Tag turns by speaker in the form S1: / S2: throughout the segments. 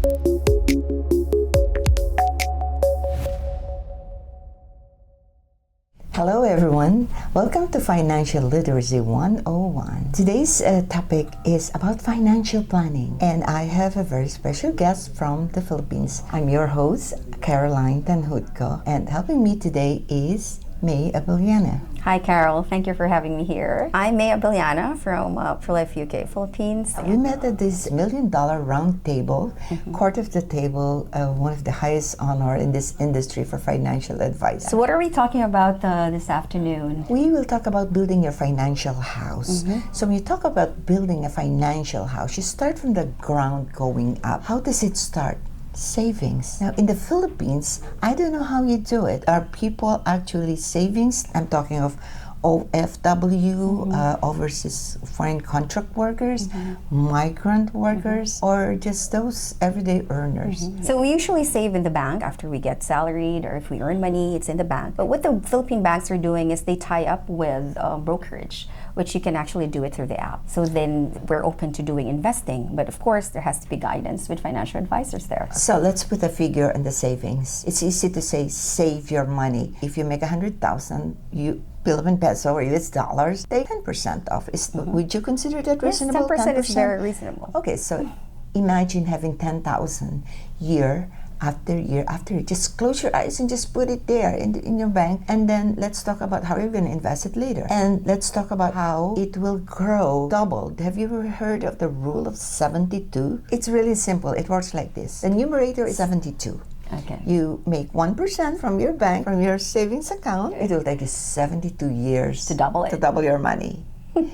S1: Hello everyone, welcome to Financial Literacy 101. Today's topic is about financial planning, and I have a very special guest from the Philippines. I'm your host, Caroline Tanhutco, and helping me today is May Abellana.
S2: Hi Carol, thank you for having me here. I'm May Abellana from ProLife UK, Philippines.
S1: We met at this $1 Million Round Table, Court of the Table, one of the highest honor in this industry for financial advice.
S2: So what are we talking about this afternoon?
S1: We will talk about building your financial house. So when you talk about building a financial house, you start from the ground going up. How does it start? Savings. Now in the Philippines, I don't know how you do it. Are people actually savings? I'm talking of OFW, overseas foreign contract workers, migrant workers, or just those everyday earners.
S2: So we usually save in the bank after we get salaried, or if we earn money, it's in the bank. But what the Philippine banks are doing is they tie up with brokerage, which you can actually do it through the app. So then we're open to doing investing, but of course there has to be guidance with financial advisors there.
S1: So let's put a figure on the savings. It's easy to say save your money. If you make 100,000, you Philippine peso or US dollars, take 10% off. Would you consider that reasonable?
S2: Yes, 10% is very reasonable.
S1: Okay, so imagine having 10,000 year after year after year. Just close your eyes and just put it there in your bank, and then let's talk about how you're going to invest it later. And let's talk about how it will grow double. Have you ever heard of the rule of 72? It's really simple. It works like this. The numerator is 72.
S2: Okay.
S1: You make 1% from your bank, from your savings account. It will take you 72 years
S2: To double it.
S1: to double your money.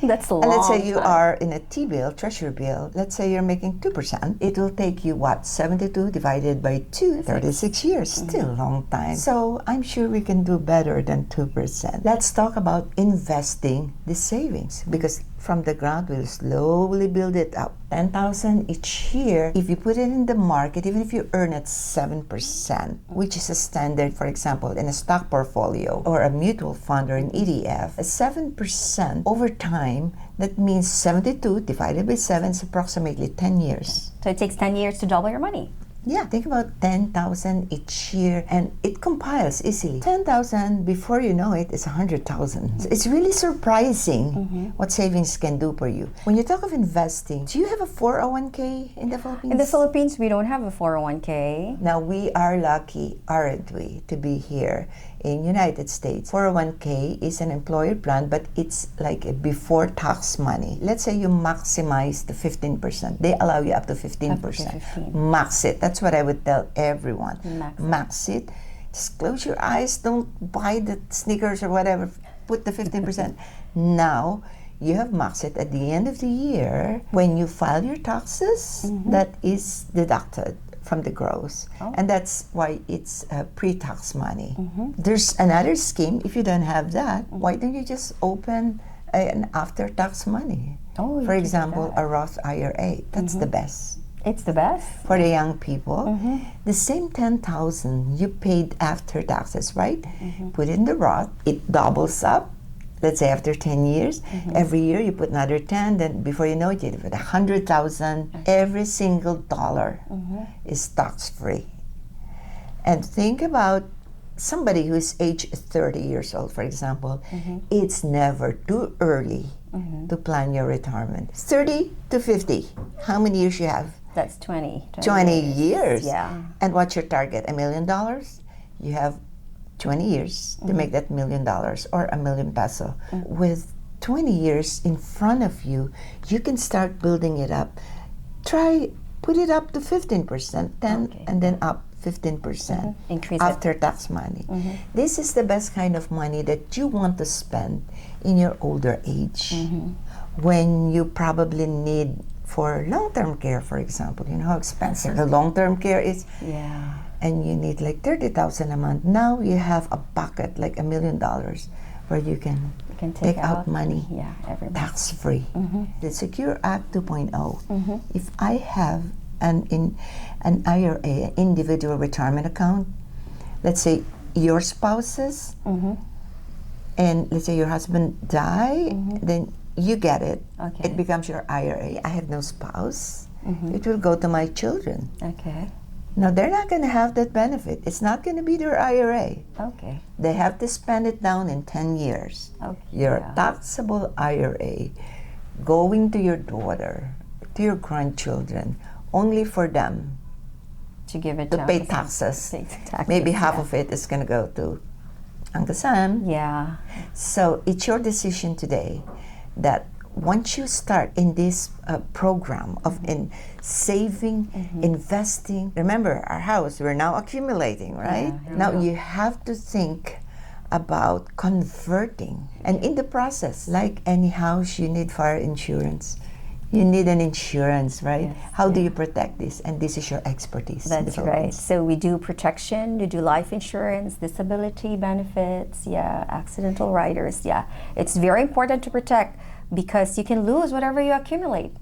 S2: That's a long
S1: And let's say you
S2: time.
S1: are in a T-bill, treasury bill, let's say you're making 2%. It will take you, 72 divided by 2, 36 years. Still a long time. So I'm sure we can do better than 2%. Let's talk about investing the savings, because from the ground, we'll slowly build it up. 10,000 each year. If you put it in the market, even if you earn at 7%, which is a standard, for example, in a stock portfolio or a mutual fund or an ETF, a 7% over time, that means 72 divided by 7 is approximately 10 years.
S2: So it takes 10 years to double your money.
S1: Yeah, think about 10,000 each year, and it compiles easily. 10,000, before you know it, is 100,000. So it's really surprising what savings can do for you. When you talk of investing, do you have a 401k in the Philippines?
S2: In the Philippines, we don't have a 401k.
S1: Now, we are lucky, aren't we, to be here in United States. 401k is an employer plan, but it's like a before tax money. Let's say you maximize the 15%. They allow you up to 15%.
S2: Up to 15.
S1: Max it. That's what I would tell everyone.
S2: Max
S1: it. Just close your eyes. Don't buy the sneakers or whatever. Put the 15%. Now, you have maxed it at the end of the year. When you file your taxes, that is deducted from the gross. And that's why it's pre-tax money. There's another scheme. If you don't have that, why don't you just open an after-tax money? For example, a Roth IRA. That's the best.
S2: It's the best.
S1: For the young people, the same 10,000 you paid after taxes, right? Put it in the Roth, it doubles up. Let's say after 10 years, every year you put another 10, then before you know it, you put 100,000. Every single dollar is tax-free. And think about somebody who's age 30 years old, for example. It's never too early to plan your retirement. 30 to 50, how many years you have?
S2: That's 20
S1: years.
S2: Yeah.
S1: And what's your target? $1 million? You have 20 years to make that $1 million or $1 million peso. With 20 years in front of you, you can start building it up. Put it up to 15%, 10, and then up 15%
S2: Increase
S1: after tax money. This is the best kind of money that you want to spend in your older age, when you probably need for long-term care, for example. You know how expensive the long-term care is?
S2: Yeah.
S1: And you need like 30,000 a month. Now you have a bucket like $1 million where you can take out money
S2: every month.
S1: tax-free. The Secure Act 2.0. If I have an IRA, individual retirement account, let's say your spouses, and let's say your husband die, then you get it.
S2: Okay.
S1: It becomes your IRA. I have no spouse. it will go to my children.
S2: Okay.
S1: Now, they're not going to have that benefit. It's not going to be their IRA.
S2: Okay.
S1: They have to spend it down in 10 years.
S2: Okay.
S1: Your
S2: yeah.
S1: taxable IRA going to your daughter, to your grandchildren, only for them
S2: To give it
S1: to pay
S2: 10%.
S1: taxes.
S2: Pay taxes,
S1: Maybe half
S2: yeah.
S1: of it is going to go to Uncle Sam.
S2: Yeah.
S1: So it's your decision today that once you start in this program of in saving, investing, remember our house, we're now accumulating, right?
S2: Yeah,
S1: Now
S2: yeah.
S1: you have to think about converting. And in the process, like any house, you need fire insurance. You need an insurance, right?
S2: Yes,
S1: How do
S2: yeah.
S1: you protect this? And this is your expertise. in the
S2: That's right.
S1: Philippines.
S2: So we do protection, we do life insurance, disability benefits, yeah, accidental riders, yeah. It's very important to protect because you can lose whatever you accumulate.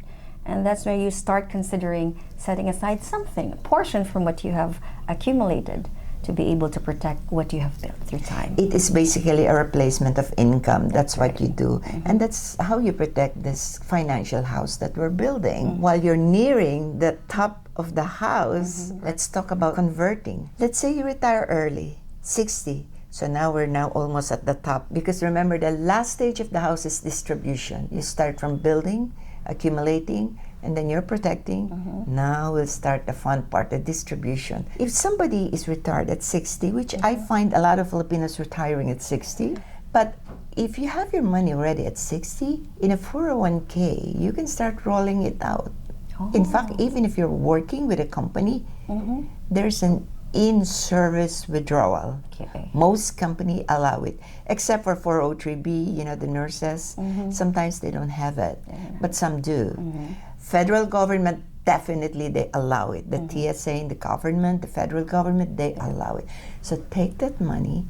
S2: And that's where you start considering setting aside something, a portion from what you have accumulated to be able to protect what you have built through time.
S1: It is basically a replacement of income. That's what you do. And that's how you protect this financial house that we're building. While you're nearing the top of the house, let's talk about converting. Let's say you retire early, 60. So now we're now almost at the top. Because remember, the last stage of the house is distribution. You start from building, accumulating, and then you're protecting. Now we'll start the fun part, the distribution. If somebody is retired at 60, which I find a lot of Filipinos retiring at 60, but if you have your money already at 60, in a 401k, you can start rolling it out. In fact, even if you're working with a company, there's an in-service withdrawal.
S2: Okay.
S1: Most company allow it, except for 403B, the nurses. Sometimes they don't have it, but some do. Federal government, definitely they allow it. The TSA and the government, the federal government, they allow it. So take that money,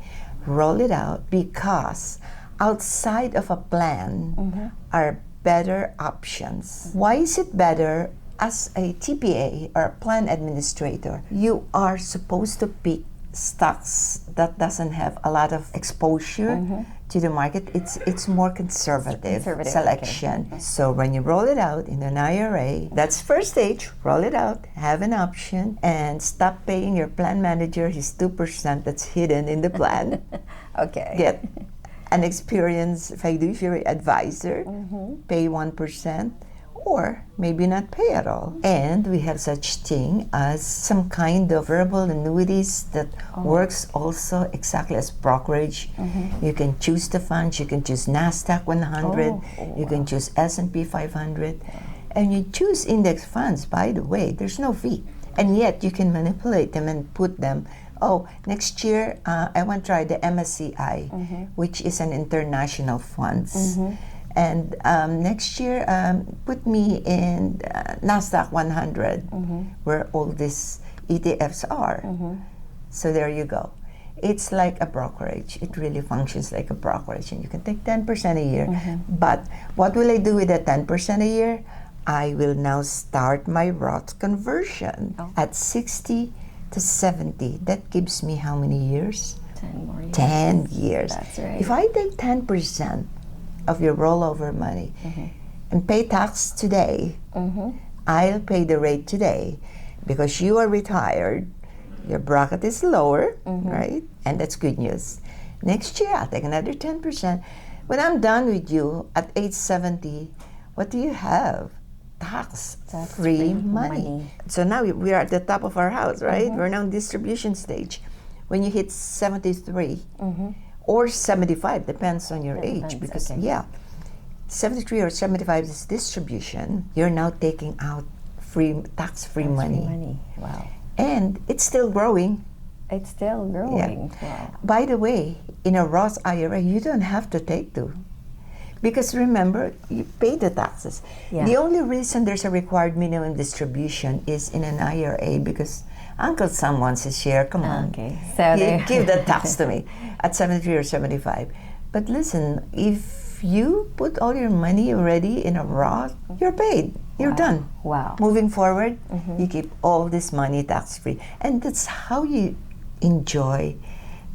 S1: roll it out, because outside of a plan are better options. Why is it better? As a TPA or a plan administrator, you are supposed to pick stocks that doesn't have a lot of exposure to the market. It's more conservative selection.
S2: Okay.
S1: So when you roll it out in an IRA, that's first stage. Roll it out, have an option, and stop paying your plan manager his 2% that's hidden in the plan.
S2: Okay.
S1: Get an experienced fiduciary advisor, pay 1%. Or maybe not pay at all. And we have such thing as some kind of variable annuities that works also exactly as brokerage. You can choose the funds, you can choose NASDAQ 100, you can choose S&P 500, and you choose index funds, by the way, there's no fee. And yet you can manipulate them and put them, next year I want to try the MSCI, which is an international funds. And next year, put me in NASDAQ 100, where all these ETFs are. So there you go. It's like a brokerage. It really functions like a brokerage. And you can take 10% a year. But what will I do with that 10% a year? I will now start my Roth conversion at 60 to 70. That gives me how many years?
S2: 10 more years.
S1: 10 years.
S2: That's right.
S1: If I take 10% of your rollover money and pay tax today, I'll pay the rate today because you are retired, your bracket is lower, right? And that's good news. Next year, I'll take another 10%. When I'm done with you at age 70, what do you have? Tax-free money. So now we're at the top of our house, right? We're now in distribution stage. When you hit 73, or 75, depends on your age, because 73 or 75 is distribution. You're now taking out tax-free money.
S2: Wow.
S1: And it's still growing.
S2: It's still growing. Wow.
S1: By the way, in a Roth IRA, you don't have to take two. Because remember, you pay the taxes.
S2: Yeah.
S1: The only reason there's a required minimum distribution is in an IRA because Uncle Sam wants his share. Come on.
S2: Okay. So
S1: Give the tax to me at 73 or 75. But listen, if you put all your money already in a Roth, you're paid. You're done.
S2: Wow.
S1: Moving forward, you keep all this money tax-free. And that's how you enjoy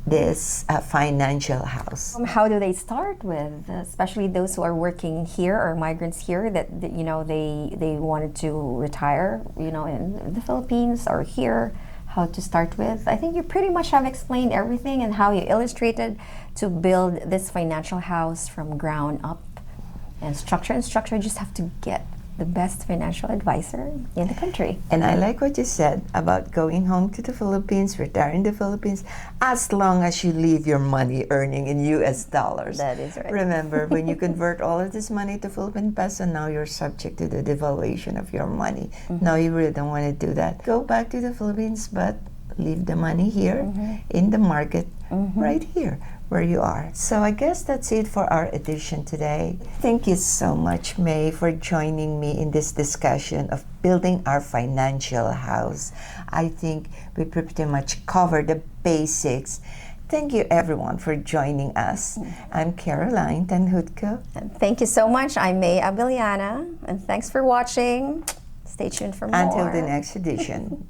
S1: this financial house.
S2: How do they start with, especially those who are working here or migrants here that you know they wanted to retire, you know, in the Philippines or here? How to start with? I think you pretty much have explained everything and how you illustrated to build this financial house from ground up. And structure, just have to get the best financial advisor in the country.
S1: And I like what you said about going home to the Philippines, retiring in the Philippines, as long as you leave your money earning in US dollars.
S2: That is right.
S1: Remember, when you convert all of this money to Philippine peso, now you're subject to the devaluation of your money. No, you really don't want to do that. Go back to the Philippines, but leave the money here in the market right here where you are. So I guess that's it for our edition today. Thank you so much, May, for joining me in this discussion of building our financial house. I think we pretty much covered the basics. Thank you, everyone, for joining us. I'm Caroline Tanhutko.
S2: Thank you so much. I'm May Abiliana, and thanks for watching. Stay tuned for more.
S1: Until the next edition.